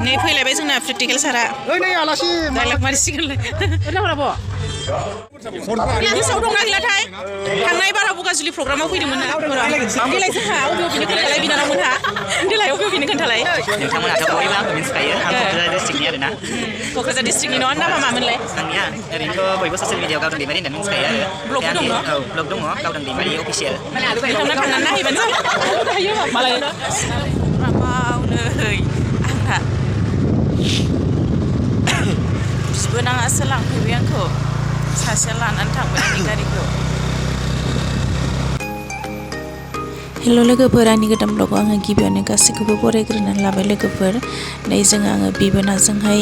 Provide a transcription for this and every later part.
नै फैलायबाय जोंना प्रेक्टिकेल सारा ओइ नै आलासि डायलग मारिसिगोनलाय ओरैनो गोसोआव दंना गैलाथाय थांनाय बारा बगाजुलि प्रग्रामाव फैदोंमोन ना देलाय जोंहा अबेयाव खोन्थालाय बिनानावमोनहा देलाय अबेयाव खोन्थालाय नोंथांमोनाथ' बयबो आंखौ मिन्थिखायो आं क'क्राझार डिस्ट्रिक्टनि आरोना क'क्राझार डिस्ट्रिक्टनि नङा नामा मामोनलाय आंनिया ओरैनोथ' बयबो ससियेल मिडियायाव गावदां दैमारि होननानै मिन्थिखायो आरो ब्लग दङ औ ब्लग दङ गावदां दैमारि अफिसियेल नोंथांमोना थांनानै नायहैबानो जाबाय मालाय प्रग्रामावनो आंना बिबोनाङासो लांफैबाय आंखौ सासेया लानानै थांबाय आंनि गारिखौ हेल' लोगोफोर आंनि गोदान ब्लगाव आङो गिबियावनो गासैखौबो बरायग्रोनानै लाबाय लोगोफोर नै आङो बिबोनांजोंहाय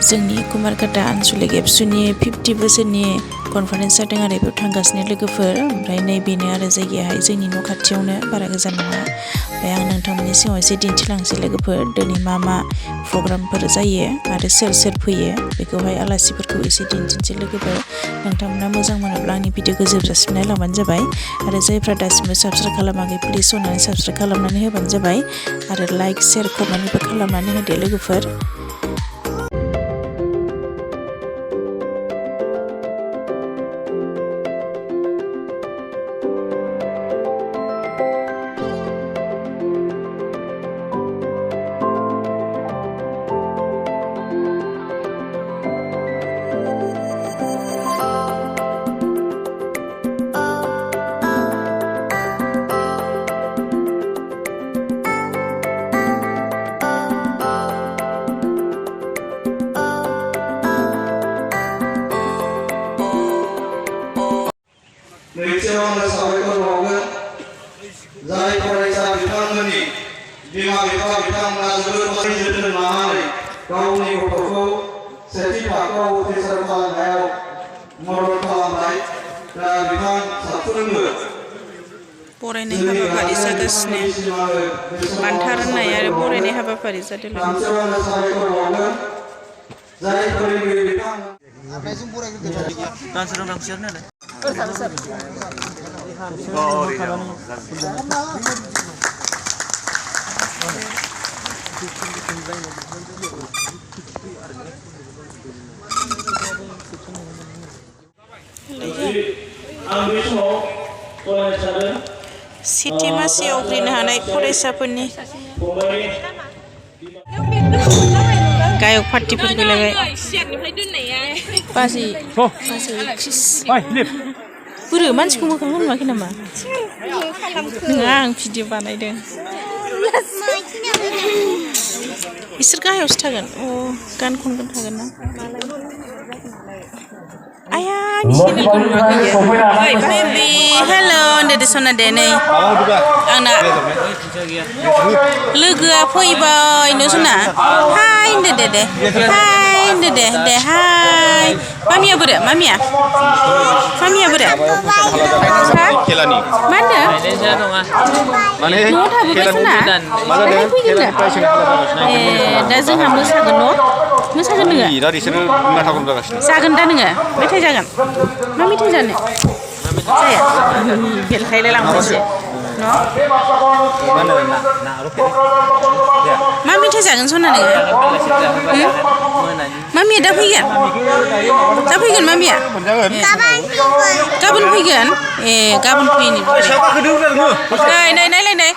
जोंनि कुमारिकाटा आनसलिक एबसुनि 50 बोसोरनि कनफारेन्स जादों आरो बेयाव थांगासिनो लोगोफोर ओमफ्राय नै बेनो आरो जायगायाहाय जोंनि न' खाथियावनो बारा गोजान नङा ओमफ्राय आं नोंथांमोननि सिगाङाव एसे दिन्थिलांसै लोगोफोर दिनै मा प्रग्रामफोर जायो आरो सोर फैयो बेखौहाय आलासिफोरखौ एसे दिन्थिनोसै लोगोफोर नोंथांमोना मोजां मोनोब्ला आंनि भिडिअखौ जोबजासिम नायलांबानो जाबाय आरो जायफ्रा दासिमबो साबस्क्राइब खालामाखै प्लिज अननानै साबस्क्राइब खालामनानै होबानो जाबाय आरो लाइक शेयार कमेन्टबो खालामनानै होदो लोगोफोर नैथियाव आङो साबायखर बावगोन जाय फरायसा बिथांमोननि बिमा बिफा बिथांमोना जोबोद मोजाङै जोथोन लानानै गावनि गथ'खौ सेथि थाखोआव उथ्रिसार खालामनायाव मदद खालामनाय दा बिथां साफ्रोमबो बरायनाय हाबाफारि जागासिनो बान्था राननाय आरो बरायनाय हाबाफारि जादों सानसेयाव आङो साबायखर बावगोन जाय फोरोंगिरि बिथांमोन सिटि मासियाव फैनो हानाय फरायसाफोरनि गायक पार्टिफोर फैलायबाय बाजै बोरो मानसिखौ मोखां नुवाखै नामा नङा आं भिडिअ बानायदों बिसोर गाहायावसो थागोन अ गान खनगोन थागोन ना आया बेबि हेल' होनदो सना दे नै आंना लोगोआ फैबाय न' सना हाय होनदो दे हाय होनदो दे हाय मामिया बोरो मामिया बोरो मा होनदो न'आव थाबोबाय सना दाहाय फैगोन ए दा जोंहा मोसागोन न' मोसागोन नोङो जागोन दा नोङो मेथाइ जागोन मा मेथाइ जानो जाया बेलखायलाय लांबायसो मा मेथाइ जागोन सना नोङो मामिया दा फैगोन मामिया गाबोन फैगोन ए गाबोन फैनो नै नायलाय नै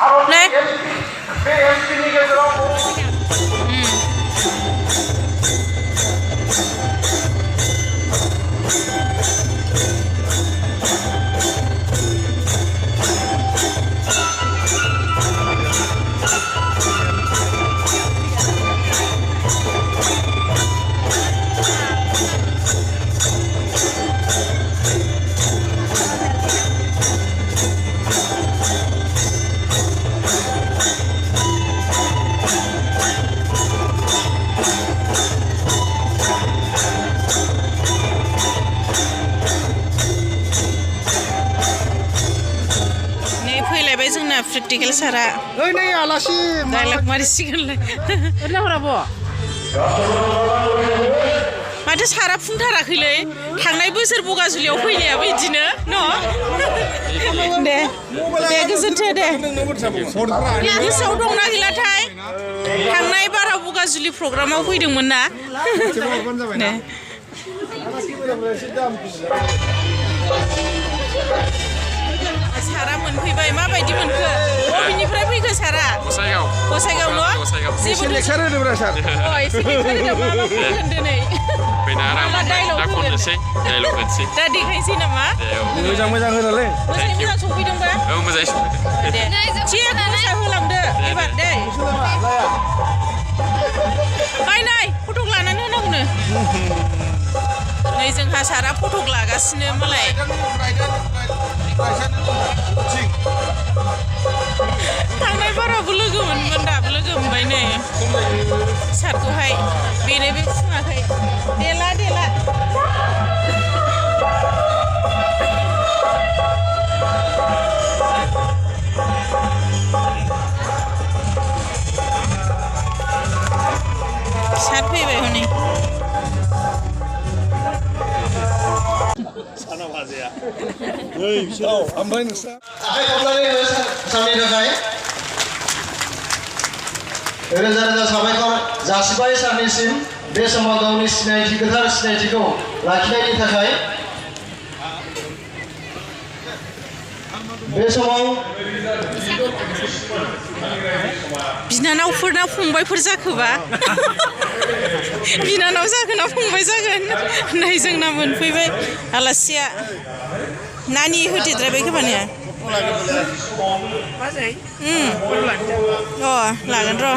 जोंना प्रेक्टिकेल सारा ओइ नै आलासि डायलग मारिसिगोनलाय ओरैनो माथो सारा फुंथाराखैलै थांनाय बोसोर बगाजुलियाव फैनायाबो बिदिनो न' दे गोजोन्थों दे गोसोआव दंना गैलाथाय थांनाय बारा बगाजुलि प्रग्रामाव फैदोंमोन ना दे सारा मोनफैबाय माबायदि मोनखो बबेनिफ्राय फैखो सारा गसाइगावल' जेबो लेक्सार होदोंब्रा सार एसे लेक्सार होदों मा बुंगोन दिनै दा खननोसै डायलग होनोसै दा देखायनोसै नामा मोजां होनालै मोजां सफैदोंबा औ मोजाङै सफैदों दे थिग मोसा होलांदो एबार दे नाय फटक लानानै होनांगौनो नै जोंहा सारा फटक लागासिनो मालाय थांनाय बाराबो लोगो मोनगोन दाबो लोगो मोनबाय नै सारखौहाय बेनो बे सिङाखै देला सार फैबाय हनै ओमफ्राय नोंस्रा आखाइ खबनानै हो सारनि थाखाय रोजा साबायखर जासिबाय सारनिसिम बे समाव गावनि गोथार सिनायथिखौ लाखिनायनि थाखाय बे समाव बिनानावफोरना फंबायफोर जाखोबा बिनानाव जागोन ना फंबाय जागोन नै जोंना मोनफैबाय आलासिया नानि होदेरद्रायबाय खोमा ने लागोन र'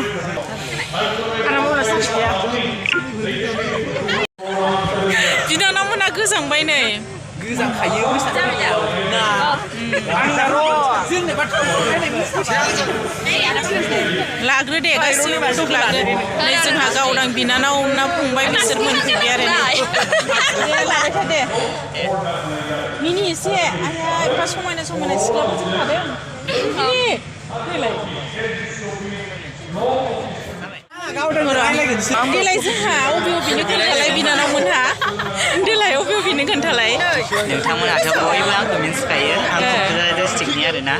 बिनानावमोना गोजांबाय नै गोजांखायो लाग्रो दे गासिबो फटक लाग्रो नै जोंहा गावदां बिनानाव ना फंबाय बिसोर मोनफैबाय आरो दे लाबाय था दे मिनि एसे आया एफा समायना सिख्लाफोरजों थादों देलाय जोंहा अबेनो खोन्थालाय बिनानावमोनहा देलाय अबेनो खोन्थालाय नोंथांमोनाथ' बयबो आंखौ मिन्थिखायो आं क'क्राझार डिस्ट्रिक्टनि आरोना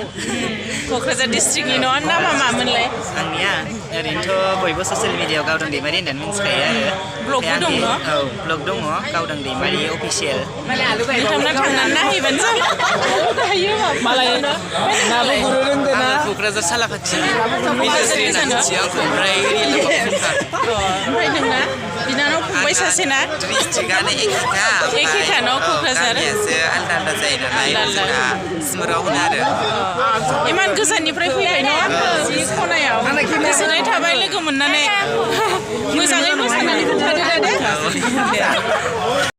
क'क्राझार डिस्ट्रिक्टनि न' नामा मामोनलाय आंनिया ओरैनोथ' बयबो ससियेल मिडियायाव गावदां दैमारि होननानै मिन्थिखायो आरो ब्लगबो दं न' औ ब्लग दङ गावदां दैमारि अफिसियेल नोंथांमोना थांनानै नायहैबानो जाबाय मालाय क'क्राझार सालाकाथि ओमफ्राय नोंना बिनानाव फंबाय सासे ना डिस्ट्रिक्टआनो एखेखा न' क'क्राझार आलदा आलदा जायो नालाय जोंना सिमराव होनो आरो इमान गोजाननिफ्राय फैबाय न' जि खनायाव गोजोननाय थाबाय लोगो मोननानै मोजाङै मोसानानै खोन्थादो दे